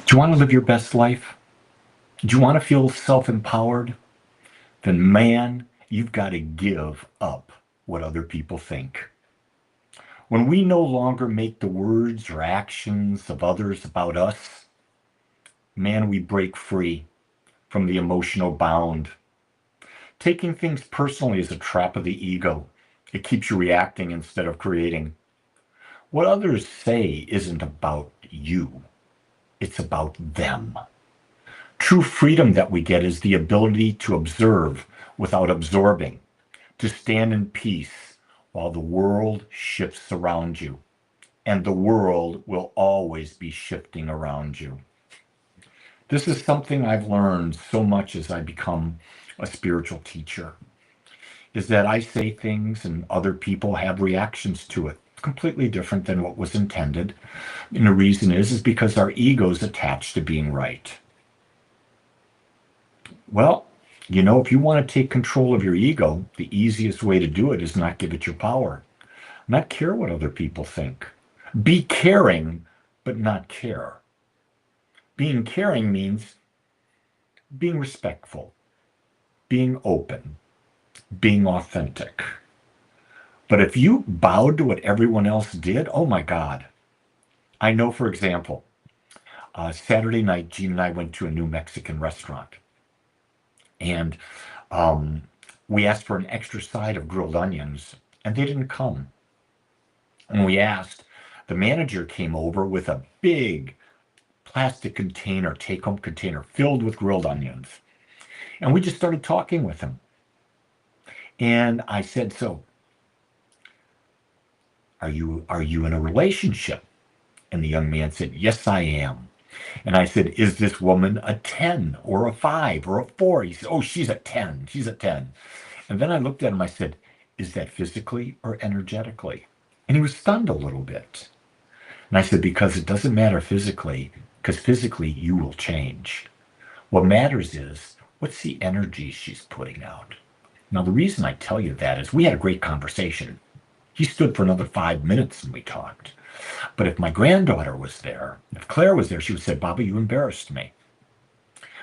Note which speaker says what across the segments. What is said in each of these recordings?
Speaker 1: Do you want to live your best life? Do you want to feel self-empowered? Then man, you've got to give up what other people think. When we no longer make the words or actions of others about us, man, we break free from the emotional bound. Taking things personally is a trap of the ego. It keeps you reacting instead of creating. What others say isn't about you, it's about them. True freedom that we get is the ability to observe without absorbing, to stand in peace while the world shifts around you. And the world will always be shifting around you. This is something I've learned so much as I become a spiritual teacher, is that I say things and other people have reactions to it completely different than what was intended. And the reason is because our ego's attached to being right. Well, if you want to take control of your ego, the easiest way to do it is not give it your power. Not care what other people think. Be caring, but not care. Being caring means being respectful, being open, being authentic. But if you bowed to what everyone else did, oh my God. I know, for example, Saturday night, Gene and I went to a new Mexican restaurant. And um, we asked for an extra side of grilled onions, and they didn't come. And we asked, the manager came over with a big plastic container, take-home container, filled with grilled onions. And we just started talking with him. And I said, so, are you in a relationship? And the young man said, yes, I am. And I said, is this woman a 10 or a 5 or a 4? He said, oh, she's a 10. She's a 10. And then I looked at him, I said, is that physically or energetically? And he was stunned a little bit. And I said, because it doesn't matter physically, because physically you will change. What matters is, what's the energy she's putting out? Now, the reason I tell you that is we had a great conversation. He stood for another 5 minutes and we talked. But if my granddaughter was there, if Claire was there, she would say, Baba, you embarrassed me.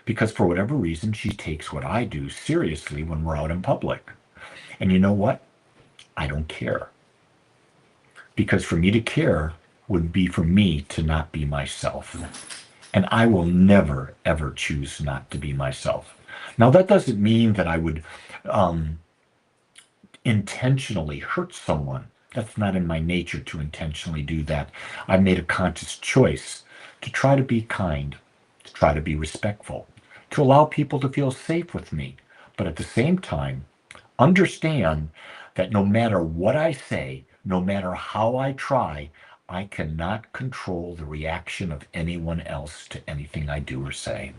Speaker 1: Because for whatever reason, she takes what I do seriously when we're out in public. And you know what? I don't care. Because for me to care would be for me to not be myself. And I will never, ever choose not to be myself. Now, that doesn't mean that I would intentionally hurt someone. That's not in my nature to intentionally do that. I made a conscious choice to try to be kind, to try to be respectful, to allow people to feel safe with me. But at the same time, understand that no matter what I say, no matter how I try, I cannot control the reaction of anyone else to anything I do or say.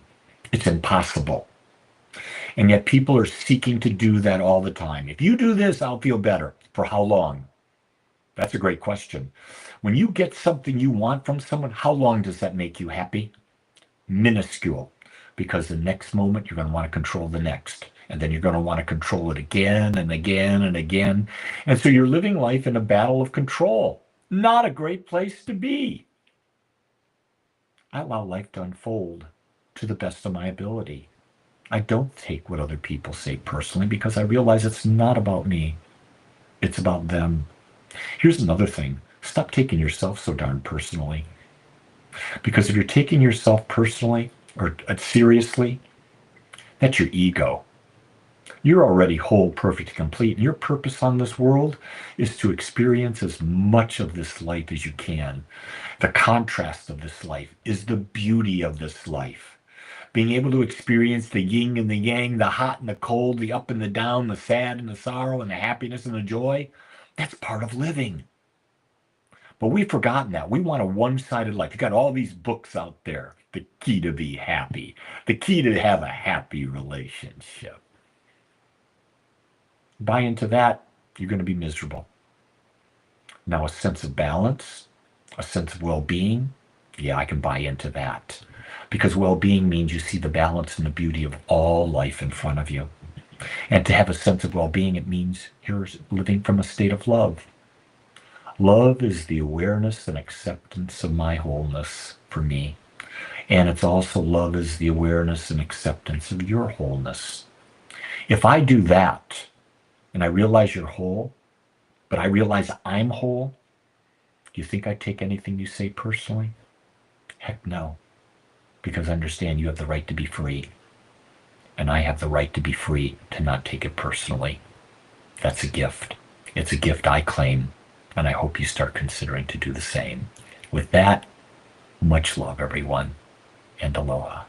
Speaker 1: It's impossible. And yet people are seeking to do that all the time. If you do this, I'll feel better. For how long? That's a great question. When you get something you want from someone, how long does that make you happy? Minuscule. Because the next moment you're going to want to control the next. And then you're going to want to control it again and again and again. And so you're living life in a battle of control. Not a great place to be. I allow life to unfold to the best of my ability. I don't take what other people say personally because I realize it's not about me. It's about them. Here's another thing. Stop taking yourself so darn personally. Because if you're taking yourself personally or seriously, that's your ego. You're already whole, perfect, complete. And your purpose on this world is to experience as much of this life as you can. The contrast of this life is the beauty of this life. Being able to experience the yin and the yang, the hot and the cold, the up and the down, the sad and the sorrow, and the happiness and the joy, that's part of living. But we've forgotten that. We want a one-sided life. You got all these books out there. The key to be happy. The key to have a happy relationship. Buy into that, you're going to be miserable. Now, a sense of balance, a sense of well-being, yeah, I can buy into that. Because well-being means you see the balance and the beauty of all life in front of you. And to have a sense of well-being, it means you're living from a state of love. Love is the awareness and acceptance of my wholeness for me. And it's also love is the awareness and acceptance of your wholeness. If I do that and I realize you're whole, but I realize I'm whole, do you think I take anything you say personally? Heck no. Because understand you have the right to be free. And I have the right to be free to not take it personally. That's a gift. It's a gift I claim, and I hope you start considering to do the same. With that, much love, everyone, and aloha.